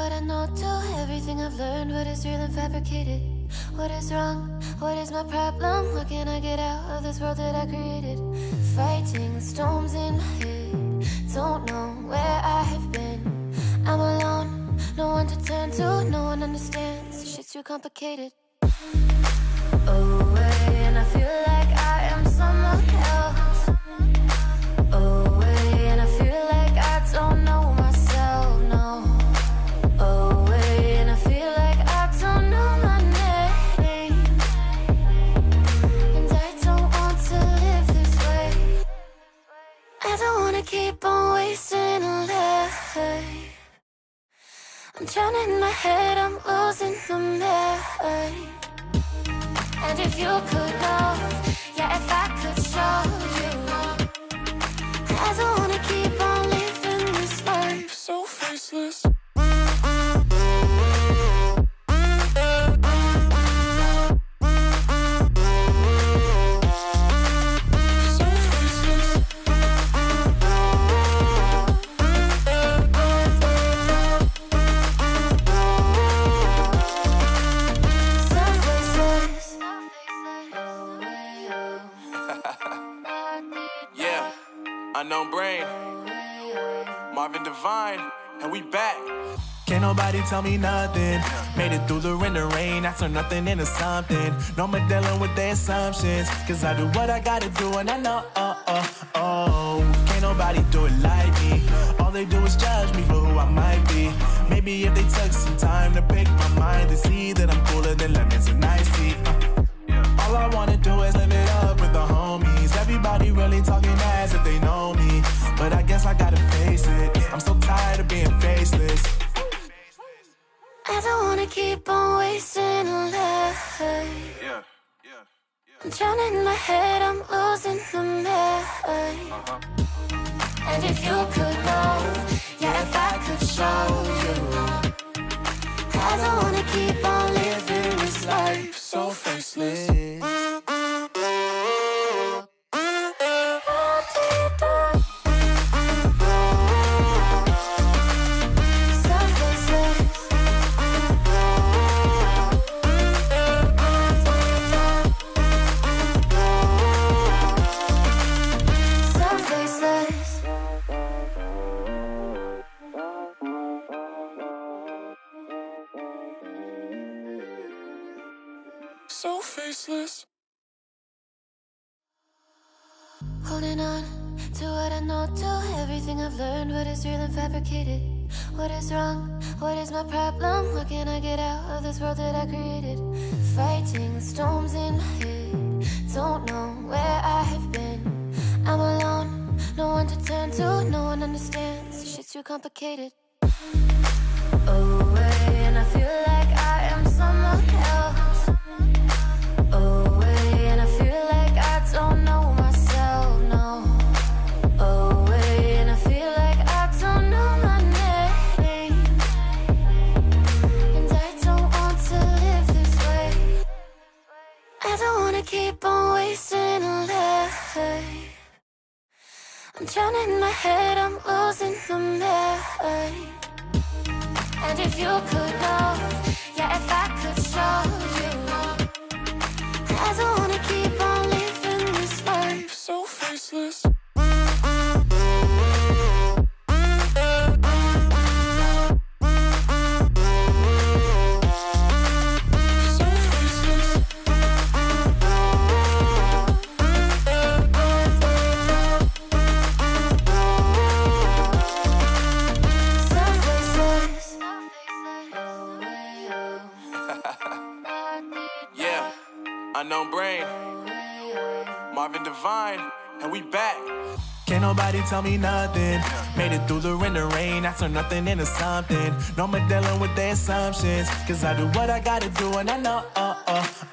what I know, to everything I've learned. What is real and fabricated? What is wrong? What is my problem? How can I get out of this world that I created? Fighting the storms in my head. Don't know where I have been. I'm alone, no one to turn to. No one understands, shit's too complicated. Away, and I feel like I am someone else. Away, and I feel like I don't know myself, no. Away, and I feel like I don't know my name. And I don't want to live this way. I don't wanna keep on wasting a life. I'm drowning in my head, I'm losing my mind. And if you could know, yeah, if I could show you, I don't wanna keep on living this life so faceless. Unknown Brain, Marvin Divine, and we back. Can't nobody tell me nothing. Made it through the rain and rain. I turn nothing into something. No more dealing with their assumptions. Cause I do what I gotta do and I know, can't nobody do it like me. All they do is judge me for who I might be. Maybe if they took some time to pick my mind, to see that I'm cooler than lemons and iced tea. All I wanna do is live it up with the homies. Everybody really talking as if they know me, but I guess I gotta face it. I'm so tired of being faceless. I don't wanna keep on wasting a life. I'm drowning in my head, I'm losing my mind. And if you could know, yeah, if I could show you, I don't wanna keep on living this life so faceless. So faceless. Holding on to what I know, to everything I've learned. What is real and fabricated? What is wrong? What is my problem? How can I get out of this world that I created? Fighting the storms in my head. Don't know where I have been. I'm alone, no one to turn to. No one understands, shit's too complicated. Away, and I feel like I am someone else. Away, and I feel like I don't know myself, no. Away, and I feel like I don't know my name. And I don't want to live this way. I don't wanna keep on wasting a life. I'm drowning in my head, I'm losing my mind. And if you could know, yeah, if I could show you, I don't wanna keep on living this life so faceless. Unknown Brain, Marvin Divine, and we back. Can't nobody tell me nothing. Made it through the rain and rain. I turn nothing into something. No more dealing with their assumptions. Cause I do what I gotta do and I know,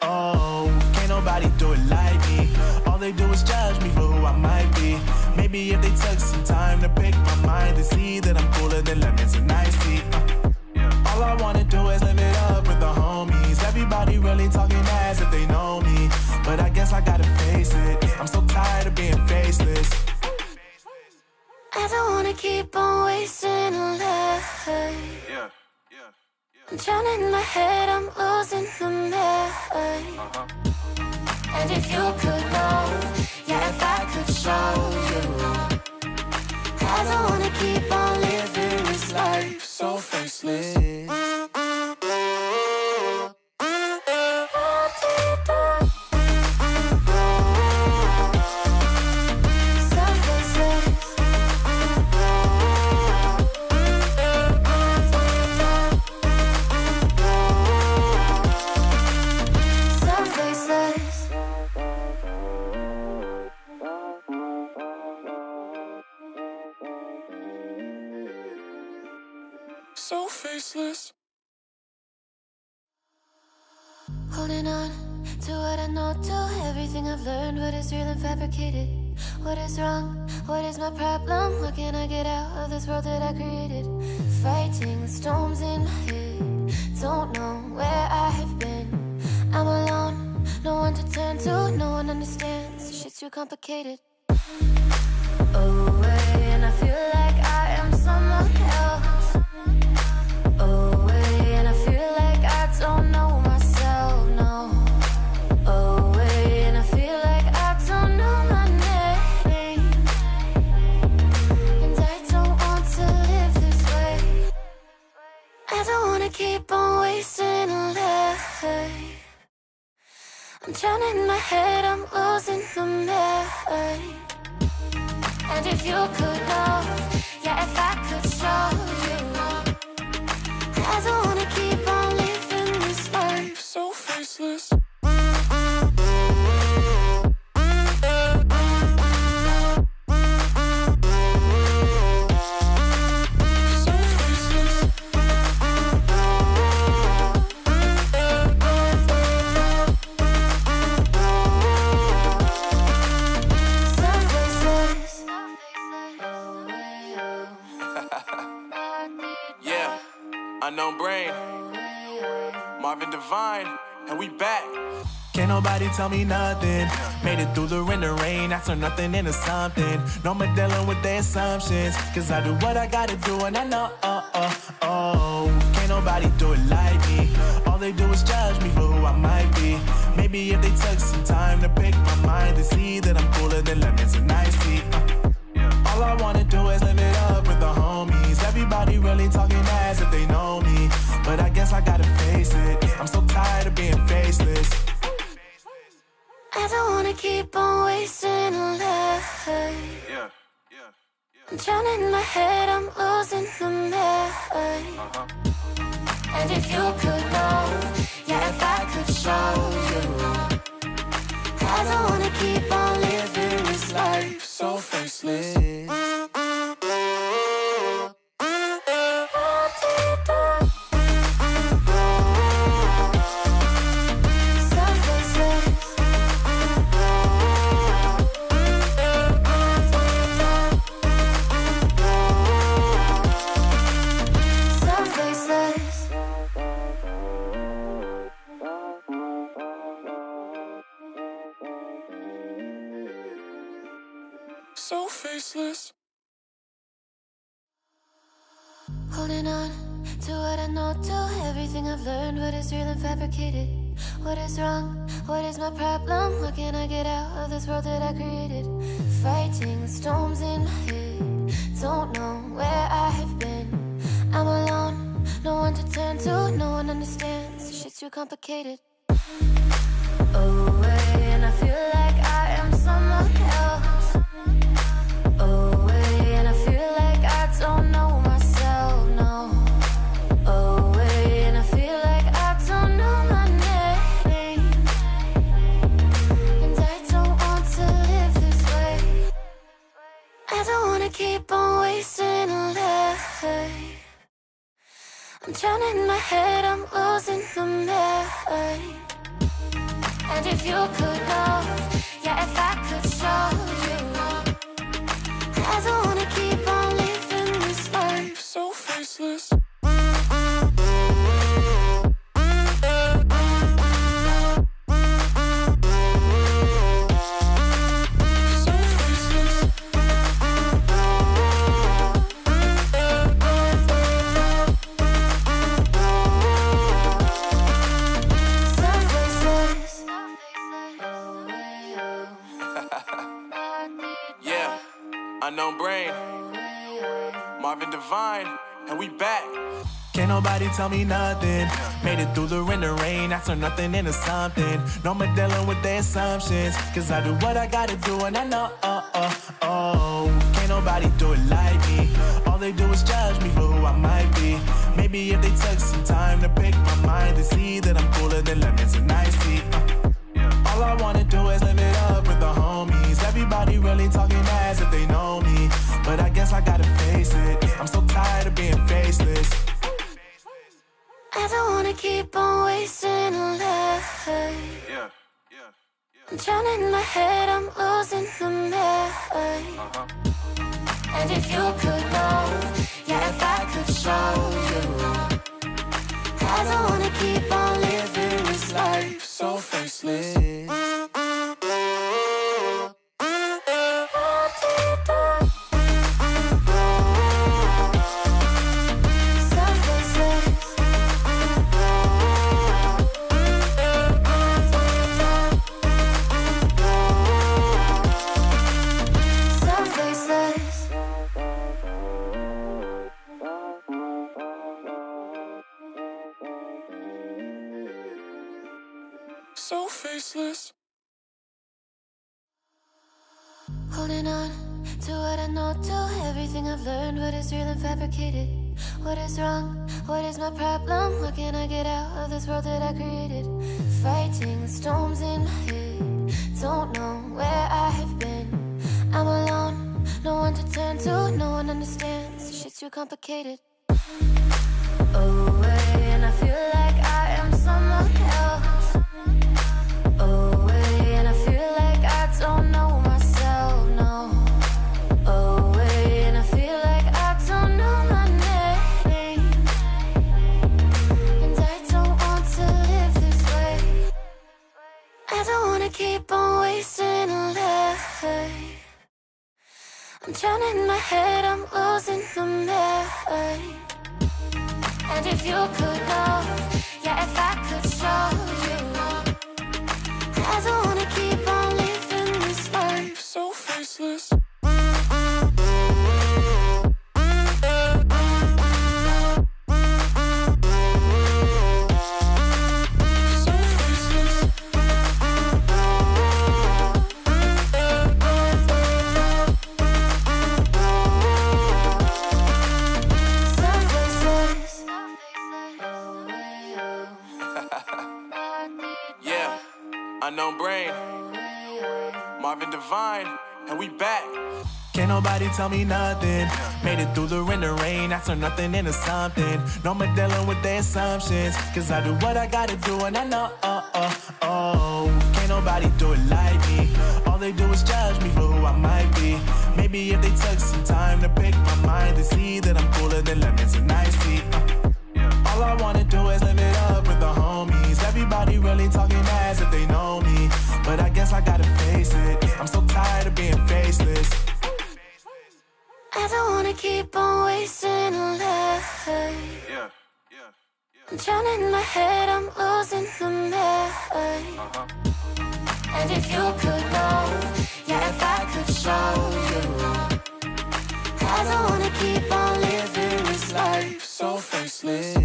can't nobody do it like me. All they do is judge me for who I might be. Maybe if they took some time to pick my mind, to see that I'm cooler than lemons and iced tea. All I wanna do is live it up with the homies. Everybody really talking as if they know me, but I guess I gotta face it. I'm so tired of being faceless. I don't wanna keep on wasting a life. Yeah. I'm drowning in my head, I'm losing my mind. And if you could know, yeah, if I could show you, I don't wanna keep on living this life so faceless. So faceless. Holding on to what I know, to everything I've learned. What is real and fabricated? What is wrong? What is my problem? What can I get out of this world that I created? Fighting the storms in my head. Don't know where I have been. I'm alone, no one to turn to. No one understands, shit's too complicated. Away, and I feel like I am someone else. Away, and I feel like I don't know myself, no. Away, and I feel like I don't know my name. And I don't want to live this way. I don't wanna keep on wasting a life. I'm drowning in my head, I'm losing my mind. And if you could know, yeah, if I could show you, I don't wanna keep on living this life so faceless. Unknown Brain, Marvin Divine, and we back. Can't nobody tell me nothing. Made it through the rain, I turn nothing into something. No more dealing with their assumptions, cause I do what I gotta do and I know, can't nobody do it like me. All they do is judge me for who I might be. Maybe if they took some time to pick my mind, they see that I'm cooler than lemons and iced tea. All I wanna do is live it up with the homies. Everybody really talking as if they know me, but I guess I gotta face it. I'm so tired of being faceless. I don't wanna keep on wasting a life. I'm drowning in my head, I'm losing my mind. And if you could know, yeah, if I could show you, I don't wanna keep on living this life so faceless. So faceless. Holding on to what I know, to everything I've learned. What is real and fabricated? What is wrong? What is my problem? What can I get out of this world that I created? Fighting the storms in my head. Don't know where I have been. I'm alone, no one to turn to. No one understands, shit's too complicated. Away, and I feel like I am someone else. Away, and I feel like I don't know myself, no. Away, and I feel like I don't know my name. And I don't want to live this way. I don't wanna keep on wasting a life. I'm drowning in my head, I'm losing my mind. And if you could know, yeah, if I could show you, I don't wanna keep on living this life so faceless. Unknown Brain, Marvin Divine, and we back. Can't nobody tell me nothing. Made it through the rain, I turn nothing into something. No more dealing with their assumptions, cause I do what I gotta do and I know, can't nobody do it like me. All they do is judge me for who I might be. Maybe if they took some time to pick my mind, they see that I'm cooler than lemons and iced tea. All I wanna do is live it up with the homies. Everybody really talking as if they know me, but I guess I gotta face it. I'm so tired of being faceless. I don't wanna keep on wasting life. I'm drowning in my head, I'm losing the mind. And if you could know, yeah, if I could show you, I don't wanna keep on living this life so faceless. So faceless. Holding on to what I know, to everything I've learned. What is real and fabricated? What is wrong? What is my problem? What can I get out of this world that I created? Fighting the storms in my head. Don't know where I have been. I'm alone, no one to turn to. No one understands, shit's too complicated. Away, and I feel like I am someone else. Away, and I feel like I don't know myself, no. Away, and I feel like I don't know my name. And I don't want to live this way. I don't wanna keep on wasting life. I'm drowning in my head, I'm losing the mind. And if you could know, yeah, if I could show you, I don't wanna keep on living this life so faceless. Unknown Brain, Marvin Divine, and we back. Can't nobody tell me nothing. Made it through the rain, I turn nothing into something. No more dealing with their assumptions, cause I do what I gotta do and I know, can't nobody do it like me. All they do is judge me for who I might be. Maybe if they took some time to pick my mind, they see that I'm cooler than lemons and iced tea. All I wanna do is live it up with the homies. Everybody really talking as if they know me, but I guess I gotta face it. I'm so tired of being faceless. I don't wanna keep on wasting life. I'm drowning in my head, I'm losing the mind. And if you could know, yeah, if I could show you, I don't wanna keep on living this life so faceless.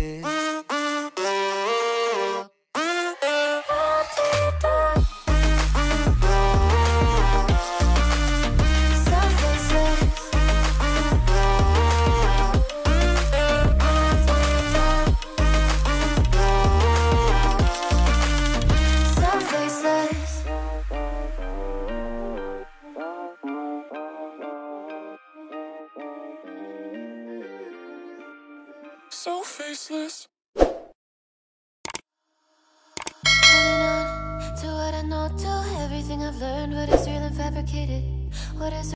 So faceless. Holding on to what I know, to everything I've learned. What is real and fabricated? What is